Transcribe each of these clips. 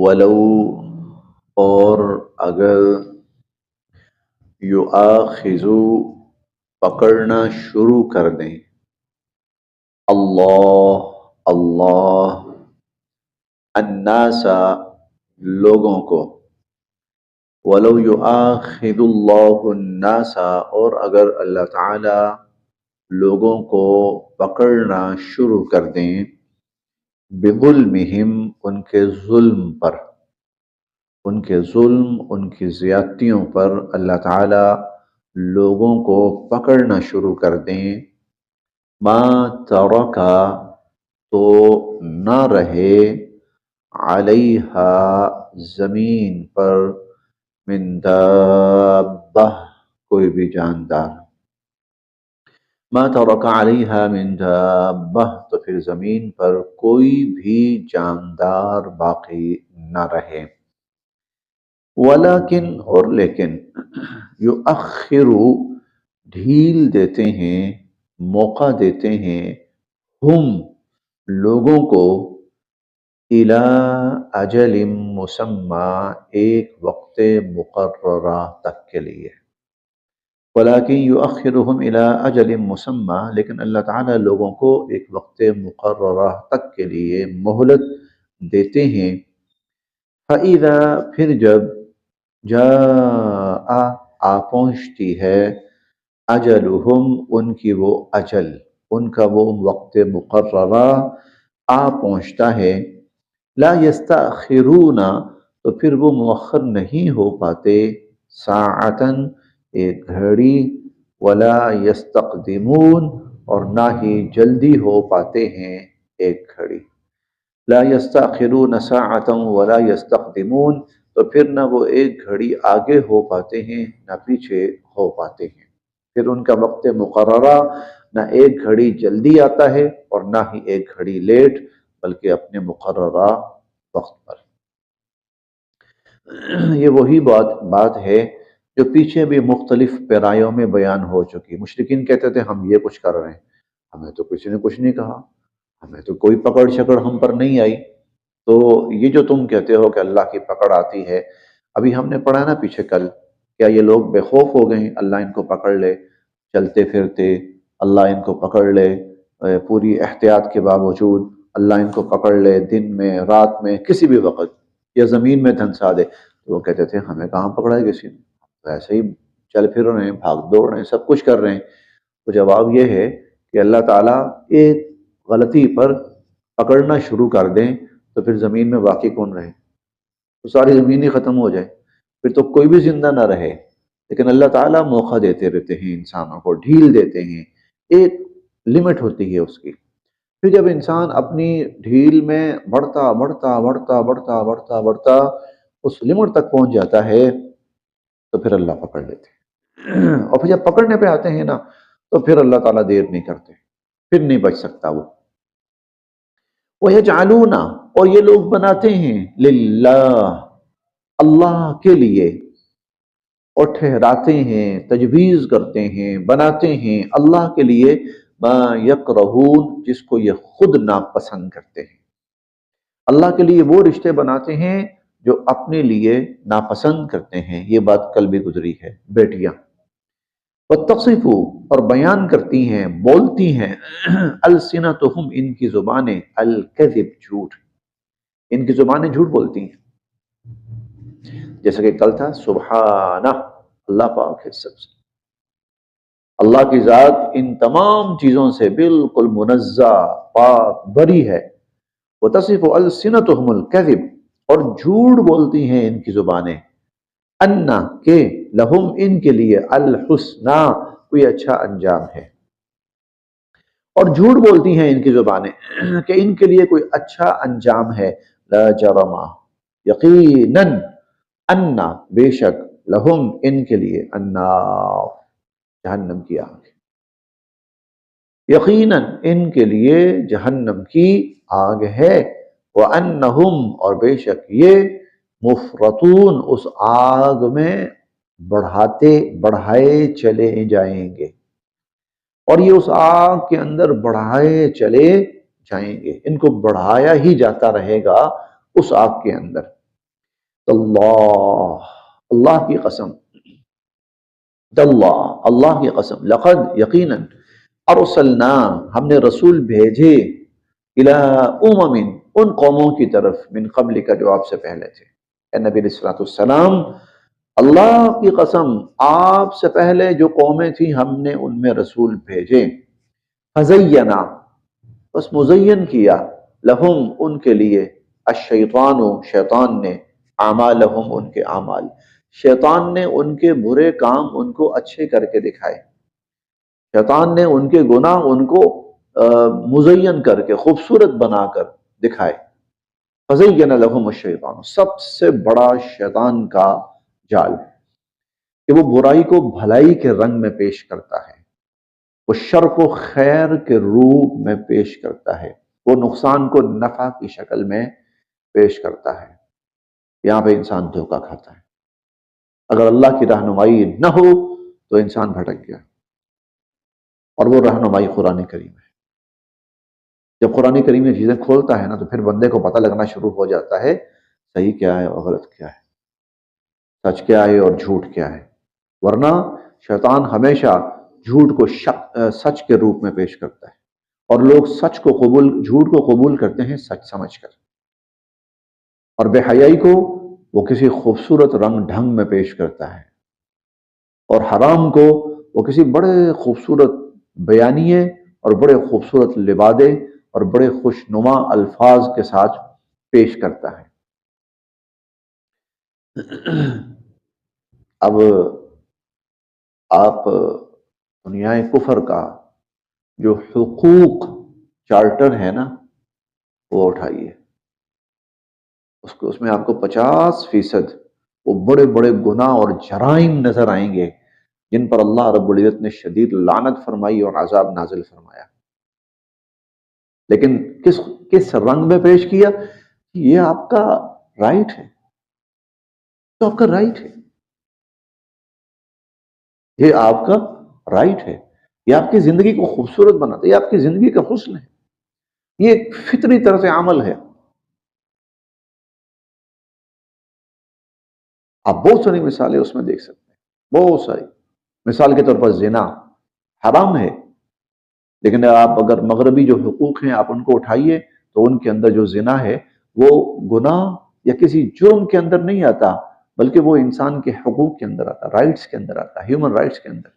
ولو اور اگر یؤاخذو پکڑنا شروع کر دیں اللہ اللہ الناس لوگوں کو، ولو یؤاخذ اللہ الناس اور اگر اللہ تعالی لوگوں کو پکڑنا شروع کر دیں بظلمہم ان کے ظلم پر، ان کے ظلم ان کی زیادتیوں پر اللہ تعالی لوگوں کو پکڑنا شروع کر دیں، ما ترکا تو نہ رہے علیہا زمین پر من دابہ کوئی بھی جاندار، ما ترک علیہا من دابہ تو پھر زمین پر کوئی بھی جاندار باقی نہ رہے، ولیکن اور لیکن یؤخر ڈھیل دیتے ہیں، موقع دیتے ہیں ہم لوگوں کو الی اجل مسمی ایک وقت مقررہ تک کے لیے، ولیکن یؤخرہم الی اجل مسمی لیکن اللہ تعالیٰ لوگوں کو ایک وقت مقررہ تک کے لیے مہلت دیتے ہیں، فَإِذَا پھر جب جاء آ پہنچتی ہے اجلہم ان کی وہ اجل، ان کا وہ وقت مقررہ آ پہنچتا ہے، لا یستأخرون تو پھر وہ مؤخر نہیں ہو پاتے، ساعتاً ایک گھڑی، ولا یستقدمون اور نہ ہی جلدی ہو پاتے ہیں ایک گھڑی، لا یستأخرون ساعتا ولا یستقدمون تو پھر نہ وہ ایک گھڑی آگے ہو پاتے ہیں نہ پیچھے ہو پاتے ہیں، پھر ان کا وقت مقررہ نہ ایک گھڑی جلدی آتا ہے اور نہ ہی ایک گھڑی لیٹ، بلکہ اپنے مقررہ وقت پر۔ یہ وہی بات ہے جو پیچھے بھی مختلف پیرایوں میں بیان ہو چکی۔ مشرکین کہتے تھے ہم یہ کچھ کر رہے ہیں، ہمیں تو کسی نے کچھ نہیں کہا، ہمیں تو کوئی پکڑ شکڑ ہم پر نہیں آئی، تو یہ جو تم کہتے ہو کہ اللہ کی پکڑ آتی ہے، ابھی ہم نے پڑھا نا پیچھے کل، کیا یہ لوگ بے خوف ہو گئے ہیں اللہ ان کو پکڑ لے، چلتے پھرتے اللہ ان کو پکڑ لے، پوری احتیاط کے باوجود اللہ ان کو پکڑ لے، دن میں رات میں کسی بھی وقت، یا زمین میں دھنسا دے، تو وہ کہتے تھے ہمیں کہاں پکڑا ہے کسی نے، ویسے ہی چل پھر رہے ہیں، بھاگ دوڑ رہے ہیں، سب کچھ کر رہے ہیں۔ تو جواب یہ ہے کہ اللہ تعالیٰ ایک غلطی پر پکڑنا شروع کر دیں تو پھر زمین میں باقی کون رہے، تو ساری زمین ہی ختم ہو جائے، پھر تو کوئی بھی زندہ نہ رہے۔ لیکن اللہ تعالیٰ موقع دیتے رہتے ہیں انسانوں کو، ڈھیل دیتے ہیں، ایک لمٹ ہوتی ہے اس کی، پھر جب انسان اپنی ڈھیل میں بڑھتا بڑھتا بڑھتا بڑھتا بڑھتا بڑھتا اس لمٹ تک پہنچ جاتا ہے تو پھر اللہ پکڑ لیتے ہیں، اور پھر جب پکڑنے پہ آتے ہیں نا تو پھر اللہ تعالیٰ دیر نہیں کرتے، پھر نہیں بچ سکتا وہ۔ وَيَجْعَلُونَ اور یہ لوگ بناتے ہیں للہ اللہ کے لیے، اور ٹھہراتے ہیں، تجویز کرتے ہیں، بناتے ہیں اللہ کے لیے ما یکرہون جس کو یہ خود ناپسند کرتے ہیں، اللہ کے لیے وہ رشتے بناتے ہیں جو اپنے لیے ناپسند کرتے ہیں، یہ بات کل بھی گزری ہے، بیٹیاں، وَتَصِفُ اور بیان کرتی ہیں، بولتی ہیں، السنتہم ان کی زبانیں، الکذب جھوٹ، ان کی زبانیں جھوٹ بولتی ہیں، جیسا کہ کل تھا سبحانہ اللہ پاک ہے سب سے، اللہ کی ذات ان تمام چیزوں سے بالکل منزہ پاک بری ہے، وَتَصِفُ السنتہم الکذب اور جھوٹ بولتی ہیں ان کی زبانیں، انا کہ لہم ان کے لیے الحسنی کوئی اچھا انجام ہے، اور جھوٹ بولتی ہیں ان کی زبانیں کہ ان کے لیے کوئی اچھا انجام ہے، لا جرم یقیناً انا بے شک لہم ان کے لیے النار جہنم کی آگ، یقیناً ان کے لیے جہنم کی آگ ہے، وَأَنَّهُمْ اور بے شک یہ مفرطون اس آگ میں بڑھائے چلے جائیں گے، اور یہ اس آگ کے اندر بڑھائے چلے جائیں گے، ان کو بڑھایا ہی جاتا رہے گا اس آگ کے اندر، اللہ، اللہ کی قسم، اللہ، اللہ کی قسم، لقد یقیناً ارسلنا ہم نے رسول بھیجے الی امم ان قوموں کی طرف من قبل کا جو آپ سے پہلے تھے، اے نبی علیہ الصلوۃ والسلام، اللہ کی قسم آپ سے پہلے جو قومیں تھیں ہم نے ان میں رسول بھیجے، فزینا بس مزین کیا، لہم ان کے لیے، الشیطان شیطان نے، اعمالہم ان کے اعمال، شیطان نے ان کے برے کام ان کو اچھے کر کے دکھائے، شیطان نے ان کے گناہ ان کو مزین کر کے خوبصورت بنا کر دکھائے، فزین لہم الشیطان، سب سے بڑا شیطان کا جال کہ وہ برائی کو بھلائی کے رنگ میں پیش کرتا ہے، وہ شر کو خیر کے روپ میں پیش کرتا ہے، وہ نقصان کو نفع کی شکل میں پیش کرتا ہے۔ یہاں پہ انسان دھوکہ کھاتا ہے۔ اگر اللہ کی رہنمائی نہ ہو تو انسان بھٹک گیا، اور وہ رہنمائی قرآن کریم ہے۔ جب قرآن کریم میں چیزیں کھولتا ہے نا تو پھر بندے کو پتہ لگنا شروع ہو جاتا ہے صحیح کیا ہے اور غلط کیا ہے، سچ کیا ہے اور جھوٹ کیا ہے۔ ورنہ شیطان ہمیشہ جھوٹ کو سچ کے روپ میں پیش کرتا ہے، اور لوگ جھوٹ کو قبول کرتے ہیں سچ سمجھ کر، اور بے حیائی کو وہ کسی خوبصورت رنگ ڈھنگ میں پیش کرتا ہے، اور حرام کو وہ کسی بڑے خوبصورت بیانیے اور بڑے خوبصورت لبادے اور بڑے خوشنما الفاظ کے ساتھ پیش کرتا ہے۔ اب آپ دنیا کفر کا جو حقوق چارٹر ہے نا وہ اٹھائیے، اس میں آپ کو 50% وہ بڑے بڑے گناہ اور جرائم نظر آئیں گے جن پر اللہ رب العزت نے شدید لعنت فرمائی اور عذاب نازل فرمایا، لیکن کس رنگ میں پیش کیا؟ یہ آپ کا رائٹ ہے، تو آپ کا رائٹ ہے، یہ آپ کا رائٹ ہے، یہ آپ کی زندگی کو خوبصورت بناتا ہے، یہ آپ کی زندگی کا حسن ہے، یہ ایک فطری طرز عمل ہے۔ آپ بہت ساری مثالیں اس میں دیکھ سکتے ہیں، بہت ساری۔ مثال کے طور پر زنا حرام ہے، لیکن آپ اگر مغربی جو حقوق ہیں آپ ان کو اٹھائیے تو ان کے اندر جو زنا ہے وہ گناہ یا کسی جرم کے اندر نہیں آتا، بلکہ وہ انسان کے حقوق کے اندر آتا، رائٹس کے اندر آتا، ہیومن رائٹس کے اندر۔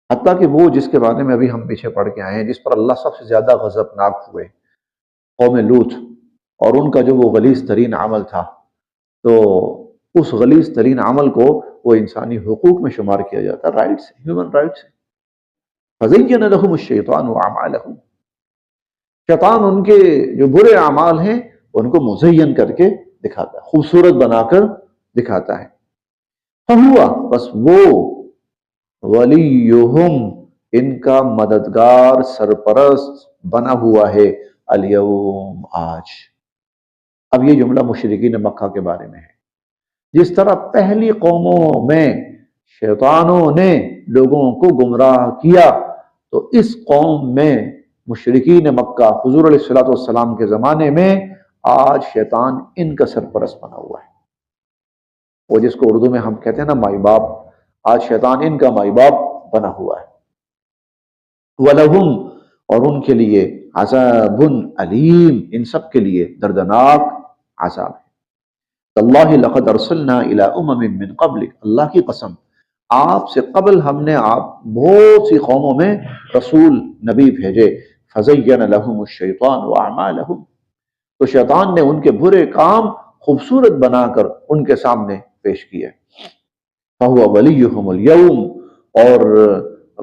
حتیٰ کہ وہ جس کے بارے میں ابھی ہم پیچھے پڑھ کے آئے ہیں، جس پر اللہ سب سے زیادہ غضبناک ہوئے، قوم لوط، اور ان کا جو وہ غلیظ ترین عمل تھا، تو اس غلیظ ترین عمل کو وہ انسانی حقوق میں شمار کیا جاتا، رائٹس، ہیومن رائٹس۔ فَزَيَّنَ لَهُمُ الشَّيْطَانُ أَعْمَالَهُمْ، شیطان ان کے جو برے اعمال ہیں ان کو مزین کر کے دکھاتا ہے، خوبصورت بنا کر دکھاتا ہے۔ فَهُوَ بس وہ ولیہم ان کا مددگار سرپرست بنا ہوا ہے، الیوم آج۔ اب یہ جملہ مشرکین مکہ کے بارے میں ہے۔ جس طرح پہلی قوموں میں شیطانوں نے لوگوں کو گمراہ کیا، تو اس قوم میں مشرکین مکہ حضور علیہ الصلوۃ والسلام کے زمانے میں آج شیطان ان کا سرپرست بنا ہوا ہے۔ وہ جس کو اردو میں ہم کہتے ہیں نا مائی باپ، آج شیطان ان کا مائی باپ بنا ہوا ہے۔ وَلَهُمْ اور ان کے لیے عذاب علیم، ان سب کے لیے دردناک عذاب ہے۔ اللہ لقد ارسلنا الی امم من قبلک، اللہ کی قسم آپ سے قبل ہم نے بہت سی قوموں میں رسول نبی بھیجے، فزین لہم الشیطان اعمالہم، تو شیطان نے ان کے برے کام خوبصورت بنا کر ان کے سامنے پیش کیے۔ فہو ولیہم الیوم اور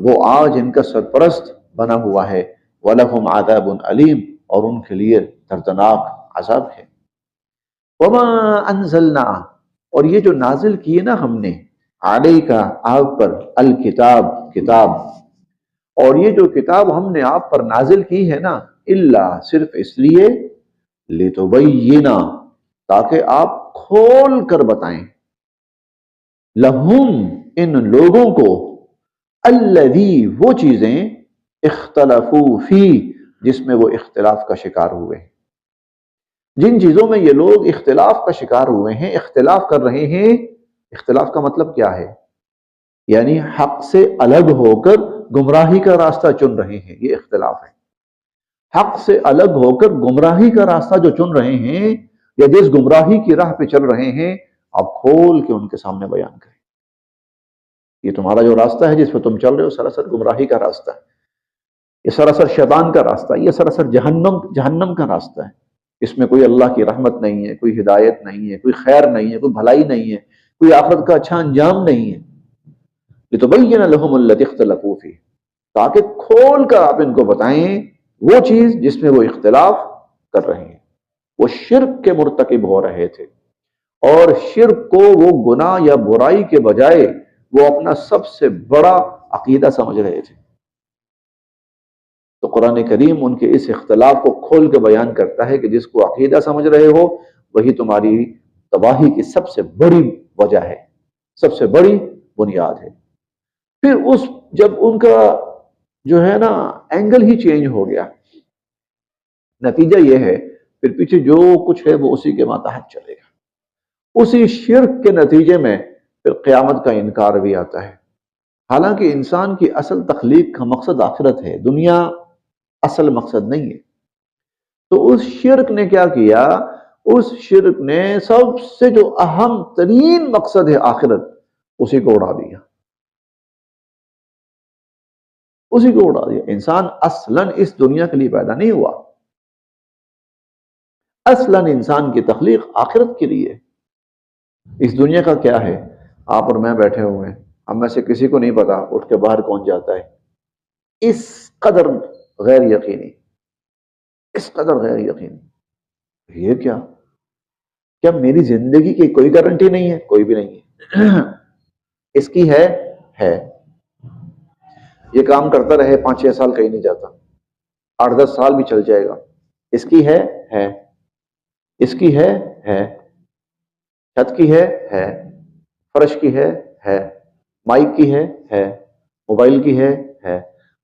وہ آج ان کا سرپرست بنا ہوا ہے، وَلَهُمْ عَذَابٌ علیم اور ان کے لیے دردناک عذاب ہے۔ وما انزلنا اور یہ جو نازل کیے نا ہم نے، علیک آپ پر، الکتاب کتاب، اور یہ جو کتاب ہم نے آپ پر نازل کی ہے نا، الا صرف اس لیے، لتبینا تاکہ آپ کھول کر بتائیں، لہم ان لوگوں کو، الذی وہ چیزیں، اختلفوا فی جس میں وہ اختلاف کا شکار ہوئے ہیں۔ جن چیزوں میں یہ لوگ اختلاف کا شکار ہوئے ہیں، اختلاف کر رہے ہیں، اختلاف کا مطلب کیا ہے؟ یعنی حق سے الگ ہو کر گمراہی کا راستہ چن رہے ہیں، یہ اختلاف ہے۔ حق سے الگ ہو کر گمراہی کا راستہ جو چن رہے ہیں یا جس گمراہی کی راہ پہ چل رہے ہیں، آپ کھول کے ان کے سامنے بیان کریں، یہ تمہارا جو راستہ ہے جس پہ تم چل رہے ہو سراسر گمراہی کا راستہ ہے، یہ سراسر شیطان کا راستہ ہے، یہ سراسر جہنم کا راستہ ہے، اس میں کوئی اللہ کی رحمت نہیں ہے، کوئی ہدایت نہیں ہے، کوئی خیر نہیں ہے، کوئی بھلائی نہیں ہے، کوئی آخرت کا اچھا انجام نہیں ہے۔ لِتُبَيِّنَ لَهُمُ الَّذِي اخْتَلَفُوا فِيهِ، تاکہ کھول کر آپ ان کو بتائیں وہ چیز جس میں وہ اختلاف کر رہے ہیں۔ وہ شرک کے مرتکب ہو رہے تھے، اور شرک کو وہ گناہ یا برائی کے بجائے وہ اپنا سب سے بڑا عقیدہ سمجھ رہے تھے۔ تو قرآن کریم ان کے اس اختلاف کو کھول کے بیان کرتا ہے کہ جس کو عقیدہ سمجھ رہے ہو وہی تمہاری تباہی کی سب سے بڑی وجہ ہے، سب سے بڑی بنیاد ہے۔ پھر جب ان کا جو ہے نا اینگل ہی چینج ہو گیا، نتیجہ یہ ہے پھر پیچھے جو کچھ ہے وہ اسی کے ماتحت چلے گا۔ اسی شرک کے نتیجے میں پھر قیامت کا انکار بھی آتا ہے، حالانکہ انسان کی اصل تخلیق کا مقصد آخرت ہے، دنیا اصل مقصد نہیں ہے۔ تو اس شرک نے کیا کیا؟ اس شرک نے سب سے جو اہم ترین مقصد ہے آخرت، اسی کو اڑا دیا، اسی کو اڑا دیا۔ انسان اصلاً اس دنیا کے لیے پیدا نہیں ہوا، اصلاً انسان کی تخلیق آخرت کے لیے۔ اس دنیا کا کیا ہے؟ آپ اور میں بیٹھے ہوئے ہیں، ہم میں سے کسی کو نہیں پتا اٹھ کے باہر کون جاتا ہے۔ اس قدر غیر یقینی، اس قدر غیر یقینی۔ یہ کیا میری زندگی کی کوئی گارنٹی نہیں ہے؟ کوئی بھی نہیں ہے۔ اس کی ہے یہ کام کرتا رہے 5-6 سال کہیں نہیں جاتا، 8-10 سال بھی چل جائے گا۔ اس کی ہے اس کی ہے چھت کی ہے فرش کی ہے مائک کی ہے موبائل کی ہے۔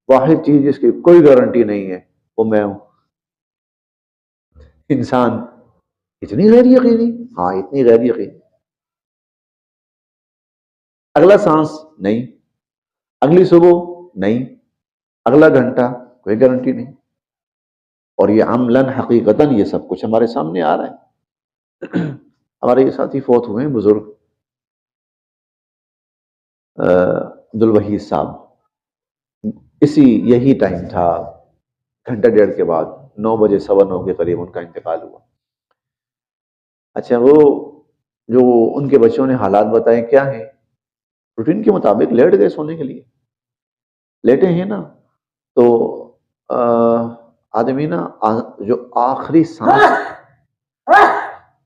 واحد چیز جس کی کوئی گارنٹی نہیں ہے وہ میں ہوں۔ انسان اتنی غیر یقینی، ہاں اتنی غیر یقینی۔ اگلا سانس نہیں، اگلی صبح نہیں، اگلا گھنٹہ کوئی گارنٹی نہیں۔ اور یہ عملاً حقیقتاً یہ سب کچھ ہمارے سامنے آ رہا ہے۔ ہمارے یہ ساتھی فوت ہوئے ہیں بزرگ، عبدالوحید صاحب، یہی ٹائم تھا، گھنٹہ ڈیڑھ کے بعد 9 بجے 9:15 کے قریب ان کا انتقال ہوا۔ اچھا، وہ جو ان کے بچوں نے حالات بتائے کیا ہیں؟ روٹین کے مطابق لیٹ گئے سونے کے لیے، لیٹے ہیں نا تو آدمی نا جو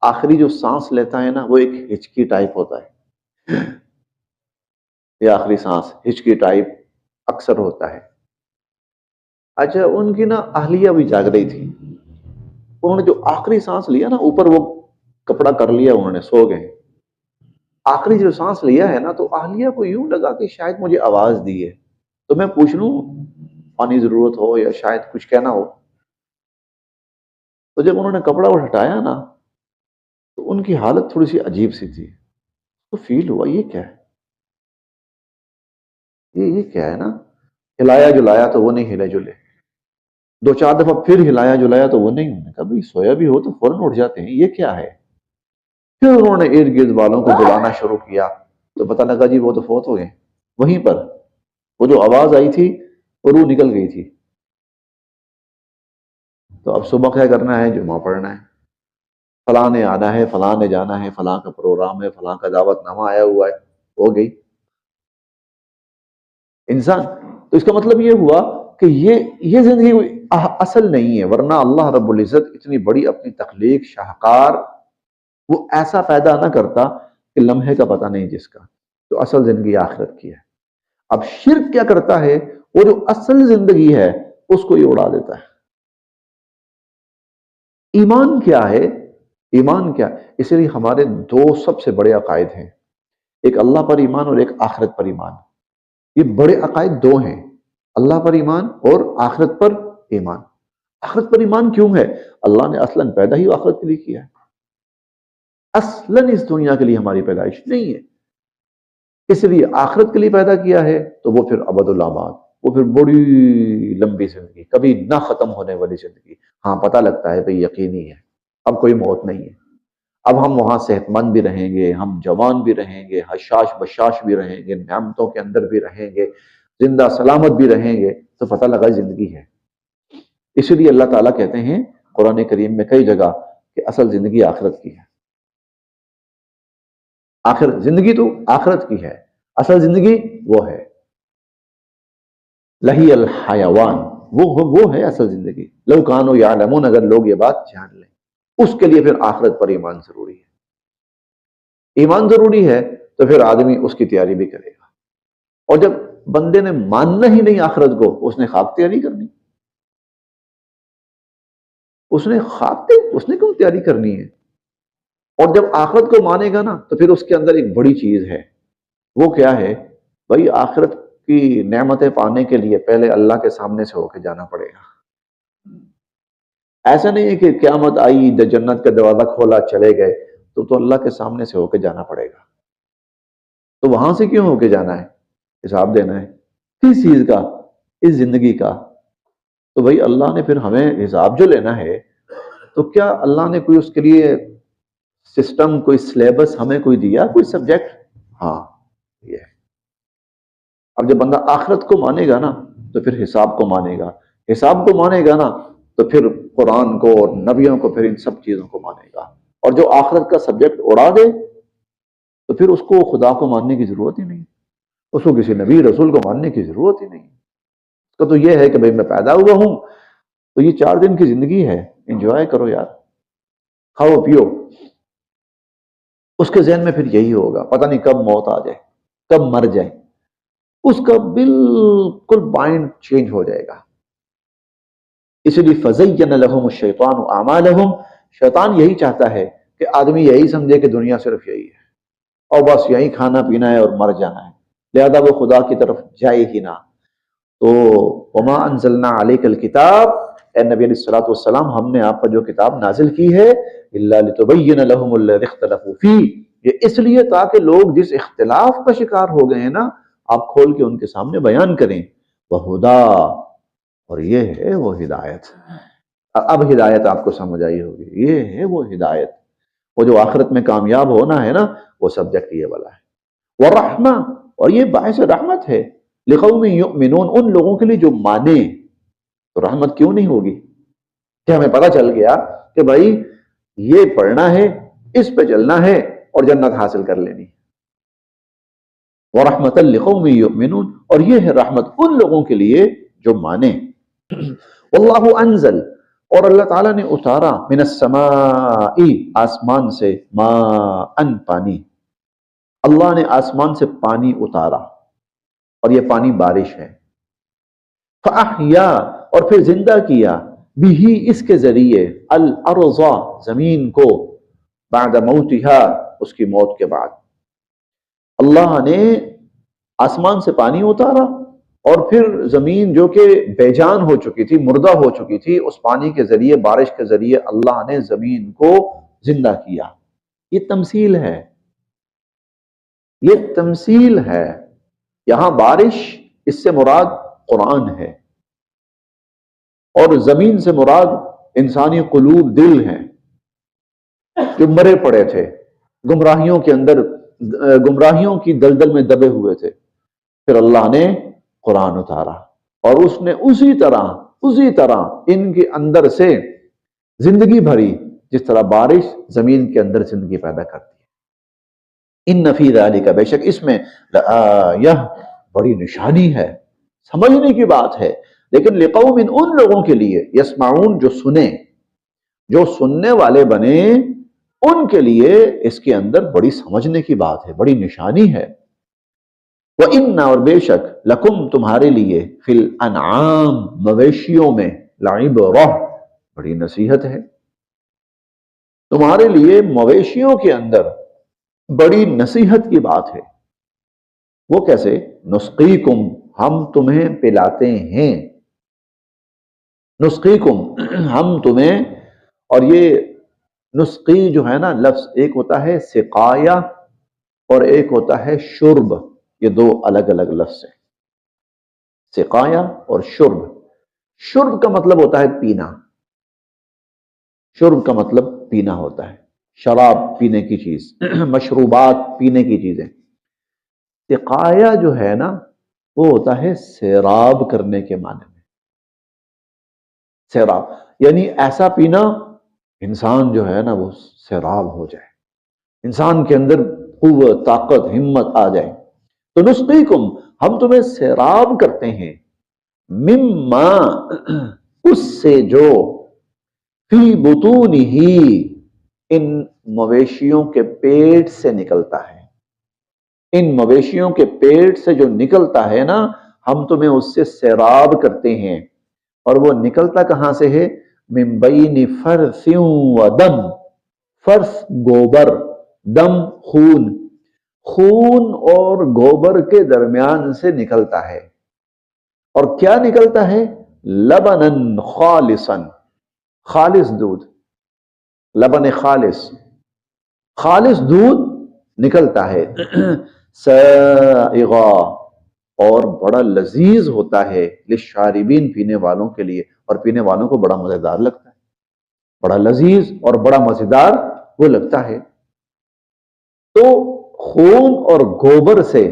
آخری جو سانس لیتا ہے نا وہ ایک ہچکی ٹائپ ہوتا ہے، یہ آخری سانس ہچکی ٹائپ اکثر ہوتا ہے۔ اچھا، ان کی نا اہلیہ بھی جاگ رہی تھی، انہوں نے جو آخری سانس لیا نا، اوپر وہ کپڑا کر لیا، انہوں نے سو گئے۔ آخری جو سانس لیا ہے نا تو اہلیہ کو یوں لگا کہ شاید مجھے آواز دی ہے تو میں پوچھ لوں پانی ضرورت ہو یا شاید کچھ کہنا ہو۔ تو جب انہوں نے کپڑا ہٹایا نا تو ان کی حالت تھوڑی سی عجیب سی تھی، تو فیل ہوا یہ کیا ہے، یہ کیا ہے نا۔ ہلایا جلایا تو وہ نہیں ہلے جلے، 2-4 دفعہ پھر ہلایا جلایا تو وہ نہیں، انہوں نے کہا بھائی سویا بھی ہو تو فوراً اٹھ جاتے ہیں، یہ کیا ہے۔ پھر انہوں نے ارد گرد والوں کو بلانا شروع کیا تو پتہ لگا جی وہ تو فوت ہو گئے۔ وہیں پر وہ جو آواز آئی تھی وہ روح نکل گئی تھی۔ تو اب صبح کیا کرنا ہے؟ جمعہ پڑھنا ہے، فلاں نے آنا ہے، فلاں نے جانا ہے، فلاں کا پروگرام ہے، فلاں کا دعوت نامہ آیا ہوا ہے، ہو گئی انسان۔ تو اس کا مطلب یہ ہوا کہ یہ زندگی اصل نہیں ہے، ورنہ اللہ رب العزت اتنی بڑی اپنی تخلیق شاہکار وہ ایسا پیدا نہ کرتا کہ لمحے کا پتہ نہیں جس کا۔ تو اصل زندگی آخرت کی ہے۔ اب شرک کیا کرتا ہے؟ وہ جو اصل زندگی ہے اس کو یہ اڑا دیتا ہے۔ ایمان کیا ہے؟ ایمان کیا؟ اس لیے ہمارے 2 سب سے بڑے عقائد ہیں، ایک اللہ پر ایمان اور ایک آخرت پر ایمان۔ یہ بڑے عقائد 2 ہیں، اللہ پر ایمان اور آخرت پر ایمان۔ آخرت پر ایمان کیوں ہے؟ اللہ نے اصلاً پیدا ہی آخرت کے لیے کیا ہے، اصلاً اس دنیا کے لیے ہماری پیدائش نہیں ہے، اس لیے آخرت کے لیے پیدا کیا ہے، تو وہ پھر ابد الآباد، وہ پھر بڑی لمبی زندگی، کبھی نہ ختم ہونے والی زندگی۔ ہاں پتہ لگتا ہے بھئی یقینی ہے اب کوئی موت نہیں ہے، اب ہم وہاں صحت مند بھی رہیں گے، ہم جوان بھی رہیں گے، حشاش بشاش بھی رہیں گے، نعمتوں کے اندر بھی رہیں گے، زندہ سلامت بھی رہیں گے، تو پتہ لگا زندگی ہے۔ اسی لیے اللہ تعالیٰ کہتے ہیں قرآن کریم میں کئی جگہ کہ اصل زندگی آخرت کی ہے، آخر زندگی تو آخرت کی ہے، اصل زندگی وہ ہے لہی الحیوان، وہ ہے اصل زندگی۔ لو کانوا یعلمون، اگر لوگ یہ بات جان لیں، اس کے لیے پھر آخرت پر ایمان ضروری ہے۔ ایمان ضروری ہے تو پھر آدمی اس کی تیاری بھی کرے گا، اور جب بندے نے ماننا ہی نہیں آخرت کو، اس نے خواب تیاری کرنی، اس نے کیوں تیاری کرنی ہے؟ اور جب آخرت کو مانے گا نا تو پھر اس کے اندر ایک بڑی چیز ہے، وہ کیا ہے؟ بھائی آخرت کی نعمتیں پانے کے لیے پہلے اللہ کے سامنے سے ہو کے جانا پڑے گا۔ ایسا نہیں ہے کہ قیامت آئی، جنت کا دروازہ کھولا چلے گئے، تو اللہ کے سامنے سے ہو کے جانا پڑے گا۔ تو وہاں سے کیوں ہو کے جانا ہے؟ حساب دینا ہے، کس چیز کا؟ اس زندگی کا۔ تو بھائی اللہ نے پھر ہمیں حساب جو لینا ہے، تو کیا اللہ نے کوئی اس کے لیے سسٹم، کوئی سلیبس ہمیں کوئی دیا، کوئی سبجیکٹ؟ ہاں یہ ہے۔ اب جب بندہ آخرت کو مانے گا نا تو پھر حساب کو مانے گا، حساب کو مانے گا نا تو پھر قرآن کو اور نبیوں کو، پھر ان سب چیزوں کو مانے گا۔ اور جو آخرت کا سبجیکٹ اڑا دے تو پھر اس کو خدا کو ماننے کی ضرورت ہی نہیں، اس کو کسی نبی رسول کو ماننے کی ضرورت ہی نہیں۔ اس کا تو یہ ہے کہ بھئی میں پیدا ہوا ہوں تو یہ 4 دن کی زندگی ہے، انجوائے کرو یار، کھاؤ پیو۔ اس کے ذہن میں پھر یہی ہوگا، پتہ نہیں کب موت آ جائے، کب مر جائے، اس کا بالکل مائنڈ چینج ہو جائے گا۔ اس لیے فَزَيَّنَ لَهُمُ الشَّيْطَانُ أَعْمَالَهُمْ، شیطان یہی چاہتا ہے کہ آدمی یہی سمجھے کہ دنیا صرف یہی ہے، اور بس یہی کھانا پینا ہے اور مر جانا ہے، لہذا وہ خدا کی طرف جائے ہی نہ۔ تو وَمَا أَنزَلْنَا عَلَيْكَ الْكِتَابَ، اے نبی علیہ الصلوۃ والسلام، ہم نے آپ پر جو کتاب نازل کی ہے، إِلَّا لِتُبَيِّنَ لَهُمُ الَّذِي اخْتَلَفُوا فِيهِ، یہ اس لیے تاکہ لوگ جس اختلاف کا شکار ہو گئے ہیں نا، آپ کھول کے ان کے سامنے بیان کریں۔ وَهُدًى، اور یہ ہے وہ ہدایت۔ اب ہدایت آپ کو سمجھ آئی ہوگی، یہ ہے وہ ہدایت، وہ جو آخرت میں کامیاب ہونا ہے نا، وہ سبجیکٹ یہ والا ہے۔ وَرَحْمَةٌ، اور یہ باعث رحمت ہے، لِقَوْمٍ يُؤْمِنُونَ، ان لوگوں کے لیے جو مانے۔ تو رحمت کیوں نہیں ہوگی کہ ہمیں پتہ چل گیا کہ بھائی یہ پڑھنا ہے، اس پہ چلنا ہے اور جنت حاصل کر لینی۔ وَرَحْمَةً لِقَوْمٍ يُؤْمِنُونَ، اور یہ ہے رحمت ان لوگوں کے لیے جو مانے۔ واللہ انزل، اور اللہ تعالیٰ نے اتارا، من السماء، آسمان سے، ماء، پانی، اللہ نے آسمان سے پانی اتارا، اور یہ پانی بارش ہے۔ فَأَحْيَا، اور پھر زندہ کیا، بِهِ، اس کے ذریعے، الْأَرْضَ، زمین کو، بعد موتها، اس کی موت کے بعد۔ اللہ نے آسمان سے پانی اتارا، اور پھر زمین جو کہ بے جان ہو چکی تھی، مردہ ہو چکی تھی، اس پانی کے ذریعے، بارش کے ذریعے اللہ نے زمین کو زندہ کیا۔ یہ تمثیل ہے، یہ تمثیل ہے۔ یہاں بارش، اس سے مراد قرآن ہے، اور زمین سے مراد انسانی قلوب، دل ہیں جو مرے پڑے تھے، گمراہیوں کے اندر، گمراہیوں کی دلدل میں دبے ہوئے تھے۔ پھر اللہ نے قرآن اتارا، اور اس نے اسی طرح ان کے اندر سے زندگی بھری، جس طرح بارش زمین کے اندر زندگی پیدا کرتی ہے۔ ان فی ذالک، بے شک اس میں، لآیہ، بڑی نشانی ہے، سمجھنے کی بات ہے، لیکن لقوم، ان لوگوں کے لیے، یسمعون، جو سنیں، جو سننے والے بنے، ان کے لیے اس کے اندر بڑی سمجھنے کی بات ہے، بڑی نشانی ہے۔ وَإِنَّ، اور بے شک، لَكُمْ، تمہارے لیے، فِي الْأَنْعَامِ، مویشیوں میں، لَعِبْرَةٌ، بڑی نصیحت ہے، تمہارے لیے مویشیوں کے اندر بڑی نصیحت کی بات ہے۔ وہ کیسے؟ نسقیکم، ہم تمہیں پلاتے ہیں، نسقیکم ہم تمہیں، اور یہ نسقی جو ہے نا لفظ، ایک ہوتا ہے سقایا اور ایک ہوتا ہے شرب، یہ دو الگ الگ لفظ ہیں، سقایا اور شرب۔ شرب کا مطلب ہوتا ہے پینا، شرب کا مطلب پینا ہوتا ہے، شراب پینے کی چیز، مشروبات پینے کی چیزیں۔ سقایا جو ہے نا وہ ہوتا ہے سیراب کرنے کے معنی میں، سیراب یعنی ایسا پینا انسان جو ہے نا وہ سیراب ہو جائے، انسان کے اندر قوت، طاقت، ہمت آ جائے۔ تو نسقیکم ہم تمہیں سیراب کرتے ہیں، مما اس سے جو، فی بطونہ ان مویشیوں کے پیٹ سے نکلتا ہے، ان مویشیوں کے پیٹ سے جو نکلتا ہے نا ہم تمہیں اس سے سیراب کرتے ہیں۔ اور وہ نکلتا کہاں سے ہے؟ من بین فرث و دم، فرث گوبر، دم خون، خون اور گوبر کے درمیان سے نکلتا ہے۔ اور کیا نکلتا ہے؟ لبنن خالصا، خالص دودھ، لبن خالص، خالص دودھ نکلتا ہے، سائغا اور بڑا لذیذ ہوتا ہے، للشاربین پینے والوں کے لیے، اور پینے والوں کو بڑا مزیدار لگتا ہے، بڑا لذیذ اور بڑا مزیدار وہ لگتا ہے۔ تو خون اور گوبر سے،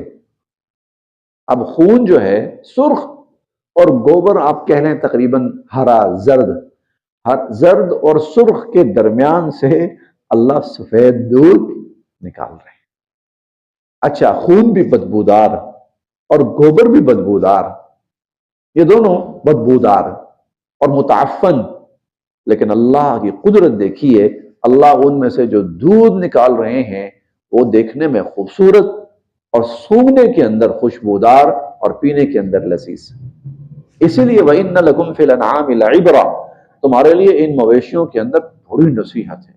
اب خون جو ہے سرخ اور گوبر آپ کہہ لیں تقریباً ہرا زرد، زرد اور سرخ کے درمیان سے اللہ سفید دودھ نکال رہے ہیں۔ اچھا، خون بھی بدبودار اور گوبر بھی بدبودار، یہ دونوں بدبودار اور متعفن، لیکن اللہ کی قدرت دیکھیے، اللہ ان میں سے جو دودھ نکال رہے ہیں وہ دیکھنے میں خوبصورت اور سونگنے کے اندر خوشبودار اور پینے کے اندر لذیذ۔ اسی لیے وَإِنَّ لَكُمْ فِي الْأَنْعَامِ لَعِبْرَةً، تمہارے لیے ان مویشیوں کے اندر بڑی نصیحت ہے۔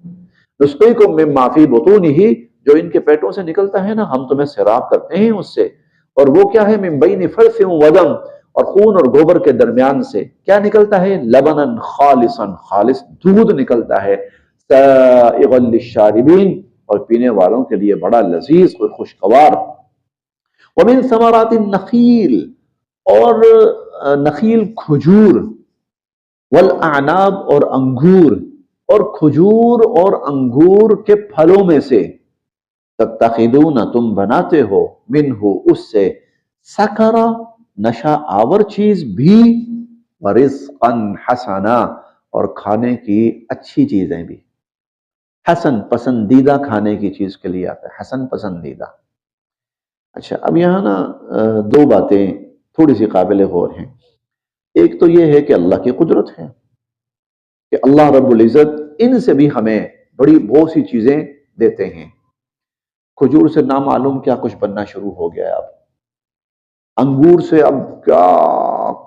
نسقیکم مما فی بطونہ، جو ان کے پیٹوں سے نکلتا ہے نا ہم تمہیں سیراب کرتے ہیں اس سے، اور وہ کیا ہے؟ من بین فرث و دم، اور خون اور گوبر کے درمیان سے کیا نکلتا ہے؟ لبنن خالصا، خالص دودھ نکلتا ہے، سائغا للشاربین، اور پینے والوں کے لیے بڑا لذیذ اور خوشگوار۔ ومن ثمرات النخیل، اور نخیل کھجور، والاعناب اور انگور، اور کھجور اور انگور کے پھلوں میں سے، تتخذون تم بناتے ہو، منہ اس سے، سکرا نشہ آور چیز بھی، ورزقا حسنا اور کھانے کی اچھی چیزیں بھی۔ حسن پسندیدہ کھانے کی چیز کے لیے آتا ہے، حسن پسندیدہ۔ اچھا، اب یہاں نا دو باتیں تھوڑی سی قابل غور ہیں۔ ایک تو یہ ہے کہ اللہ کی قدرت ہے کہ اللہ رب العزت ان سے بھی ہمیں بڑی بہت سی چیزیں دیتے ہیں۔ کھجور سے نامعلوم کیا کچھ بننا شروع ہو گیا ہے اب، انگور سے اب کیا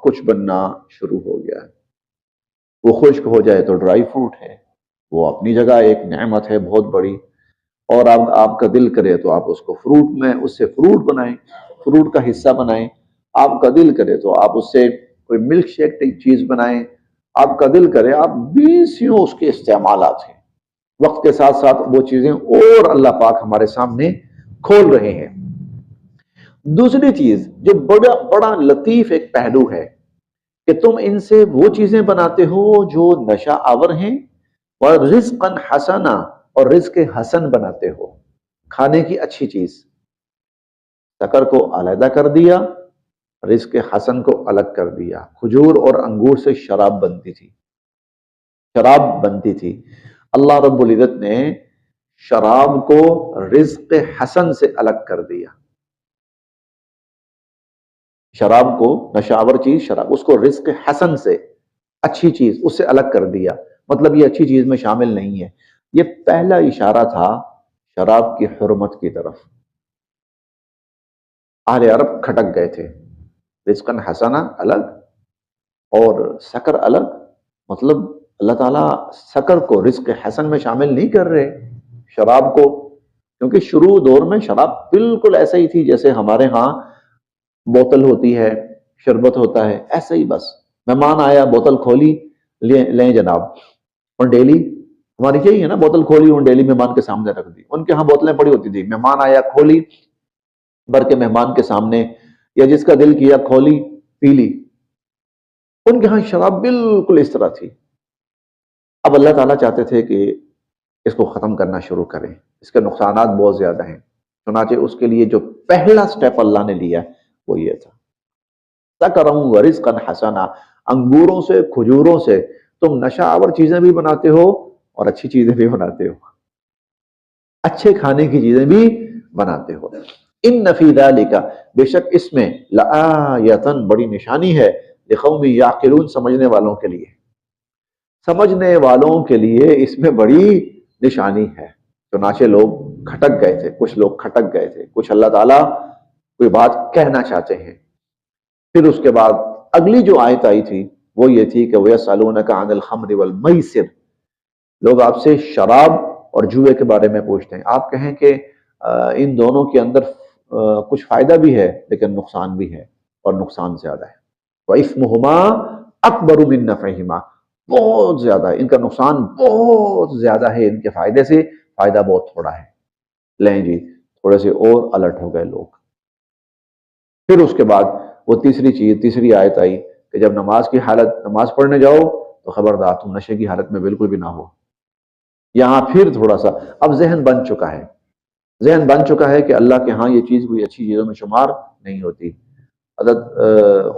کچھ بننا شروع ہو گیا ہے، وہ خشک ہو جائے تو ڈرائی فروٹ ہے، وہ اپنی جگہ ایک نعمت ہے بہت بڑی، اور اب آپ کا دل کرے تو آپ اس کو فروٹ میں، اس سے فروٹ بنائیں، فروٹ کا حصہ بنائیں، آپ کا دل کرے تو آپ اس سے کوئی ملک شیک ٹائپ چیز بنائیں، آپ کا دل کرے، آپ بیسیوں اس کے استعمالات ہیں۔ وقت کے ساتھ ساتھ وہ چیزیں اور اللہ پاک ہمارے سامنے کھول رہے ہیں۔ دوسری چیز جو بڑا بڑا لطیف ایک پہلو ہے کہ تم ان سے وہ چیزیں بناتے ہو جو نشہ آور ہیں، اور رزقا حسنا، اور رزق حسن بناتے ہو، کھانے کی اچھی چیز۔ شکر کو علیحدہ کر دیا، رزق حسن کو الگ کر دیا۔ کھجور اور انگور سے شراب بنتی تھی، شراب بنتی تھی، اللہ رب العزت نے شراب کو رزق حسن سے الگ کر دیا۔ شراب کو، نشاور چیز شراب، اس کو رزق حسن سے، اچھی چیز، اس سے الگ کر دیا، مطلب یہ اچھی چیز میں شامل نہیں ہے۔ یہ پہلا اشارہ تھا شراب کی حرمت کی طرف۔ اہل عرب کھٹک گئے تھے، رزقا حسنا الگ اور سکر الگ، مطلب اللہ تعالیٰ سکر کو رزق حسن میں شامل نہیں کر رہے، شراب کو، کیونکہ شروع دور میں شراب بالکل ایسا ہی تھی جیسے ہمارے ہاں بوتل ہوتی ہے، شربت ہوتا ہے، ایسا ہی بس، مہمان آیا بوتل کھولی، لیں جناب، اور ڈیلی ہماری یہی ہے نا، بوتل کھولی اور ڈیلی مہمان کے سامنے رکھ دی. ان کے ہاں بوتلیں پڑی ہوتی تھی، مہمان آیا کھولی بھر کے مہمان کے سامنے، یا جس کا دل کیا کھولی پی لی. ان کے ہاں شراب بالکل اس طرح تھی. اب اللہ تعالیٰ چاہتے تھے کہ اس کو ختم کرنا شروع کریں، اس کے نقصانات بہت زیادہ ہیں. چنانچہ اس کے لیے جو پہلا سٹیپ اللہ نے لیا وہ یہ تھا، سکرم ورزقا حسنا، انگوروں سے کھجوروں سے تم نشہ آور چیزیں بھی بناتے ہو اور اچھی چیزیں بھی بناتے ہو، اچھے کھانے کی چیزیں بھی بناتے ہو. ان فی ذالک، بے شک اس میں، لآیۃ، بڑی نشانی ہے، لقوم یعقلون، سمجھنے والوں کے لیے. سمجھنے والوں کے لیے اس میں بڑی نشانی ہے. چنانچہ لوگ کھٹک گئے تھے، کچھ لوگ کھٹک گئے تھے، کچھ اللہ تعالیٰ کوئی بات کہنا چاہتے ہیں. پھر اس کے بعد اگلی جو آیت آئی تھی وہ یہ تھی کہ وَيَسْأَلُونَكَ عَنِ الْخَمْرِ وَالْمَيْسِرِ، لوگ آپ سے شراب اور جوئے کے بارے میں پوچھتے ہیں. آپ کہیں کہ ان دونوں کے اندر کچھ فائدہ بھی ہے لیکن نقصان بھی ہے، اور نقصان زیادہ ہے. وَإِثْمُهُمَا أَكْبَرُ مِن نَفْعِهِمَا، بہت زیادہ ان کا نقصان بہت زیادہ ہے ان کے فائدے سے، فائدہ بہت تھوڑا ہے. لیں جی، تھوڑے سے اور الرٹ ہو گئے لوگ. پھر اس کے بعد وہ تیسری آیت آئی کہ جب نماز پڑھنے جاؤ تو خبردار تم نشے کی حالت میں بالکل بھی نہ ہو. یہاں پھر تھوڑا سا اب ذہن بن چکا ہے کہ اللہ کے ہاں یہ چیز کوئی اچھی چیزوں میں شمار نہیں ہوتی. حضرت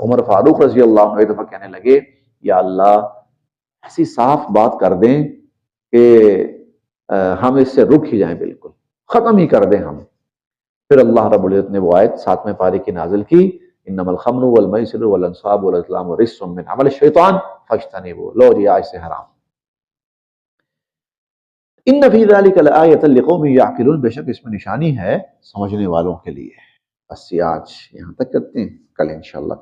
عمر فاروق رضی اللہ عنہ ایک دفعہ کہنے لگے، یا اللہ ایسی صاف بات کر دیں کہ ہم اس سے رک ہی جائیں، بالکل ختم ہی کر دیں ہم. پھر اللہ رب العزت نے وہ آیت 7ویں پارے کی نازل کی، انما الخمر والمیسر والانصاب والازلام رجس من عمل الشیطان فاجتنبوہ، لو جی آج سے حرام. ان فی ذلک لآیۃ لقوم یعقلون، بے شک اس میں نشانی ہے سمجھنے والوں کے لیے. بس یہ آج یہاں تک کرتے ہیں، کل انشاءاللہ